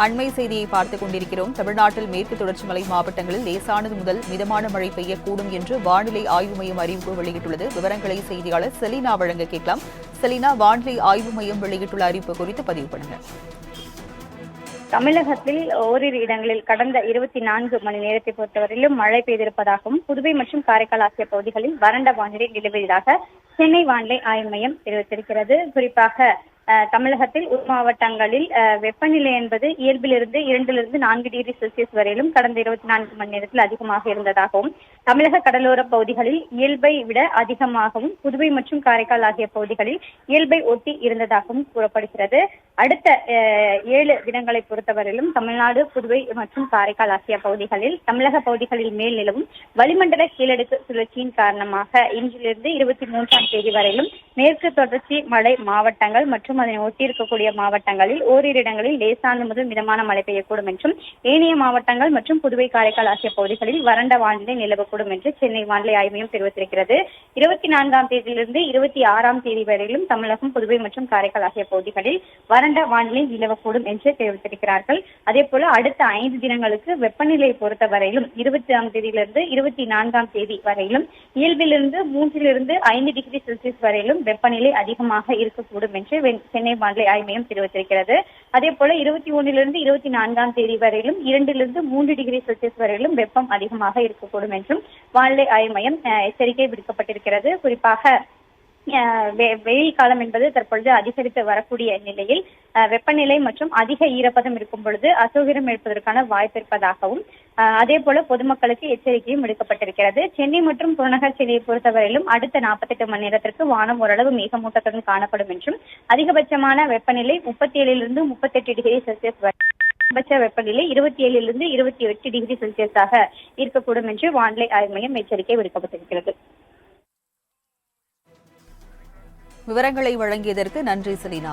அண்மை செய்தியை பார்த்துக் கொண்டிருக்கிறோம். தமிழ்நாட்டில் மேற்கு தொடர்ச்சி மலை மாவட்டங்களில் லேசானது முதல் மிதமான மழை பெய்யக்கூடும் என்று வானிலை ஆய்வு மையம் அறிவிப்பு வெளியிட்டுள்ளது. விவரங்களை செய்தியாளர் செலினா வழங்க கேட்கலாம். செலினா, வானிலை ஆய்வு மையம் வெளியிட்டுள்ள அறிவிப்பு குறித்து பதிவு பண்ணுங்க. தமிழகத்தில் ஓரிரு இடங்களில் கடந்த 24 மணி நேரத்தை பொறுத்தவரையிலும் மழை பெய்திருப்பதாகவும் புதுவை மற்றும் காரைக்கால் ஆகிய பகுதிகளில் வறண்ட வானிலை நிலவுவதாக சென்னை வானிலை ஆய்வு மையம் தெரிவித்திருக்கிறது. குறிப்பாக தமிழகத்தில் உள் மாவட்டங்களில் வெப்பநிலை என்பது இயல்பிலிருந்து 2 to 4 டிகிரி செல்சியஸ் வரையிலும் கடந்த 24 மணி நேரத்தில் அதிகமாக இருந்ததாகவும், தமிழக கடலோர பகுதிகளில் இயல்பை விட அதிகமாகவும், புதுவை மற்றும் காரைக்கால் ஆகிய பகுதிகளில் இயல்பை ஒட்டி இருந்ததாகவும் கூறப்படுகிறது. அடுத்த 7 தினங்களை பொறுத்தவரையிலும் தமிழ்நாடு, புதுவை மற்றும் காரைக்கால் ஆகிய பகுதிகளில் தமிழக பகுதிகளில் மேல் நிலவும் வளிமண்டல கீழடுக்கு சுழற்சியின் காரணமாக இன்றிலிருந்து 23ஆம் தேதி வரையிலும் மேற்கு தொடர்ச்சி மலை மாவட்டங்கள் மற்றும் அதனை ஒட்டியிருக்கக்கூடிய மாவட்டங்களில் ஓரிரு இடங்களில் லேசானது முதல் மிதமான மழை பெய்யக்கூடும் என்றும், ஏனைய மாவட்டங்கள் மற்றும் புதுவை காரைக்கால் ஆகிய பகுதிகளில் வறண்ட வானிலை நிலவக்கூடும் என்று சென்னை வானிலை ஆய்வு மையம் தெரிவித்திருக்கிறது. 24ஆம் தேதியிலிருந்து 26ஆம் தேதி வரையிலும் தமிழகம், புதுவை மற்றும் காரைக்கால் ஆகிய பகுதிகளில் வறண்ட வானிலை நிலவக்கூடும் என்று தெரிவித்திருக்கிறார்கள். அதே போல அடுத்த 5 தினங்களுக்கு வெப்பநிலையை பொறுத்தவரையிலும் 20ஆம் தேதியிலிருந்து 24ஆம் தேதி வரையிலும் இயல்பிலிருந்து 3 to 5 டிகிரி செல்சியஸ் வரையிலும் வெப்பநிலை அதிகமாக இருக்கக்கூடும் என்று சென்னை வானிலை ஆய்வு மையம் தெரிவித்திருக்கிறது. அதே போல 21 to 24ஆம் தேதி வரையிலும் 2 to 3 டிகிரி செல்சியஸ் வரையிலும் வெப்பம் அதிகமாக இருக்கக்கூடும் என்றும் வானிலை ஆய்வு மையம் எச்சரிக்கை விடுக்கப்பட்டிருக்கிறது. குறிப்பாக வெயில் காலம் என்பது தற்பொழுது அதிகரித்து வரக்கூடிய நிலையில் வெப்பநிலை மற்றும் அதிக ஈரப்பதம் இருக்கும் பொழுது அசௌகரியம் ஏற்பதற்கான வாய்ப்பு இருப்பதாகவும், அதே போல பொதுமக்களுக்கு எச்சரிக்கையும் விடுக்கப்பட்டிருக்கிறது. சென்னை மற்றும் புறநகர் சென்னையை பொறுத்தவரையிலும் அடுத்த 48 மணி நேரத்திற்கு வானம் ஓரளவு மேகமூட்டத்துடன் காணப்படும் என்றும், அதிகபட்சமான வெப்பநிலை 37 to 38 டிகிரி செல்சியஸ் வரை, அதிகபட்ச வெப்பநிலை 27 to 28 டிகிரி செல்சியஸாக இருக்கக்கூடும் என்று வானிலை ஆய்வு மையம் எச்சரிக்கை விடுக்கப்பட்டிருக்கிறது. விவரங்களை வழங்கியதற்கு நன்றி செலினா.